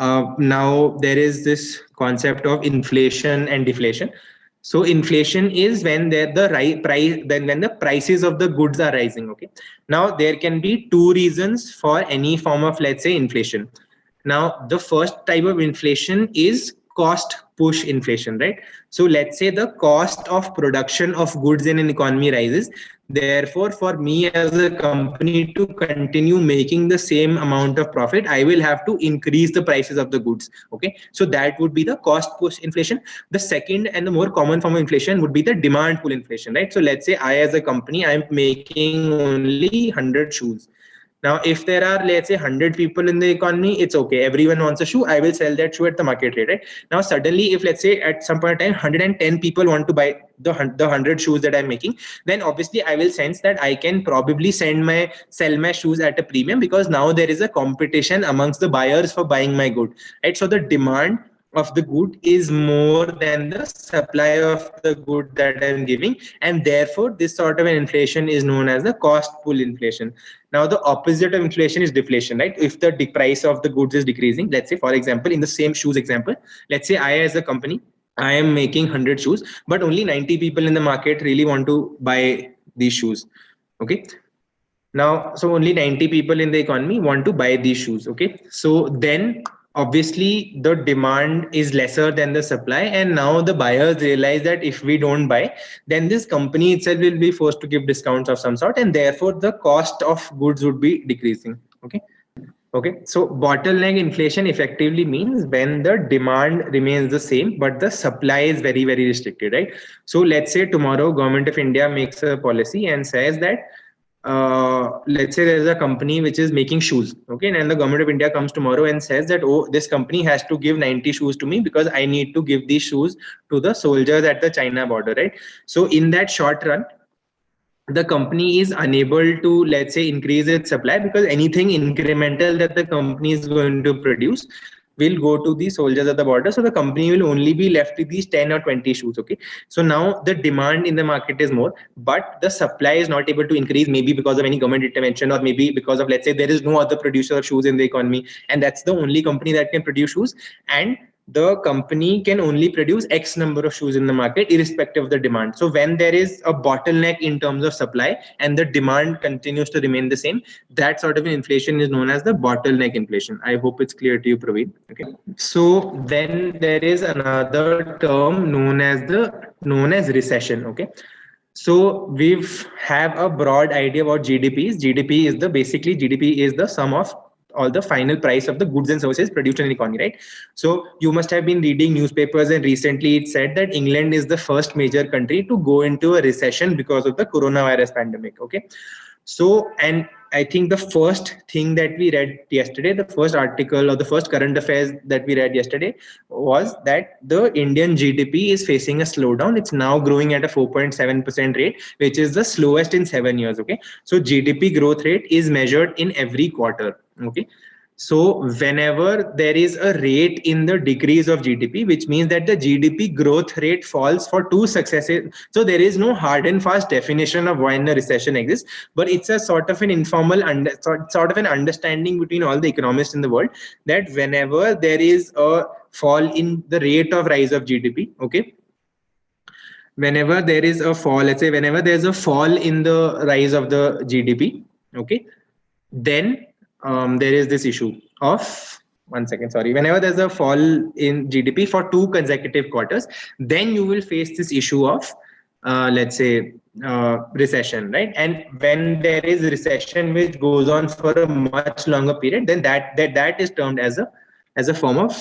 Now there is this concept of inflation and deflation. So inflation is when the price, then when the prices of the goods are rising. Okay. Now there can be two reasons for any form of, let's say, inflation. Now the first type of inflation is cost push inflation, right? So let's say the cost of production of goods in an economy rises. Therefore, for me as a company to continue making the same amount of profit, I will have to increase the prices of the goods. Okay, so that would be the cost push inflation. The second and the more common form of inflation would be the demand pull inflation, right? So let's say I as a company, I'm making only 100 shoes. Now, if there are, let's say, 100 people in the economy, it's okay. Everyone wants a shoe. I will sell that shoe at the market rate, right? Now, suddenly, if let's say at some point in time, 110 people want to buy the 100 shoes that I'm making, then obviously I will sense that I can probably sell my shoes at a premium, because now there is a competition amongst the buyers for buying my good, right? So the demand of the good is more than the supply of the good that I'm giving, and therefore this sort of an inflation is known as the cost pull inflation. Now the opposite of inflation is deflation, right? If the price of the goods is decreasing, let's say for example in the same shoes example, let's say I as a company, I am making 100 shoes, but only 90 people in the market really want to buy these shoes. Okay. Now, so only 90 people in the economy want to buy these shoes. Okay. So then obviously the demand is lesser than the supply. And now the buyers realize that if we don't buy, then this company itself will be forced to give discounts of some sort. And therefore the cost of goods would be decreasing. Okay. Okay, so bottleneck inflation effectively means when the demand remains the same, but the supply is very, very restricted, right? So let's say tomorrow government of India makes a policy and says that, let's say there's a company which is making shoes, okay? And the government of India comes tomorrow and says that, oh, this company has to give 90 shoes to me because I need to give these shoes to the soldiers at the China border, right? So in that short run, the company is unable to, let's say, increase its supply, because anything incremental that the company is going to produce will go to the soldiers at the border. So the company will only be left with these 10 or 20 shoes. Okay. So now the demand in the market is more, but the supply is not able to increase, maybe because of any government intervention, or maybe because of, let's say, there is no other producer of shoes in the economy, and that's the only company that can produce shoes. And the company can only produce X number of shoes in the market, irrespective of the demand. So when there is a bottleneck in terms of supply and the demand continues to remain the same, that sort of an inflation is known as the bottleneck inflation. I hope it's clear to you, Praveen. Okay. So then there is another term known as recession. Okay. So we've have a broad idea about GDPs. GDP is the sum of all the final price of the goods and services produced in an economy, right? So you must have been reading newspapers, and recently it said that England is the first major country to go into a recession because of the coronavirus pandemic. Okay. So, and I think the first thing that we read yesterday, the first article or the first current affairs that we read yesterday was that the Indian GDP is facing a slowdown. It's now growing at a 4.7% rate, which is the slowest in 7 years. Okay. So GDP growth rate is measured in every quarter. Okay. So whenever there is a rate in the decrease of GDP, which means that the GDP growth rate falls for two successive. So there is no hard and fast definition of when a recession exists, but it's a sort of an informal, sort of an understanding between all the economists in the world that whenever there is a fall in the rate of rise of GDP, okay, whenever there is a fall, let's say whenever there's a fall in the rise of the GDP, okay, then there is this issue of, one second, sorry, whenever there's a fall in GDP for 2 consecutive quarters, then you will face this issue of, let's say, recession, right? And when there is recession which goes on for a much longer period, then that is termed as a form of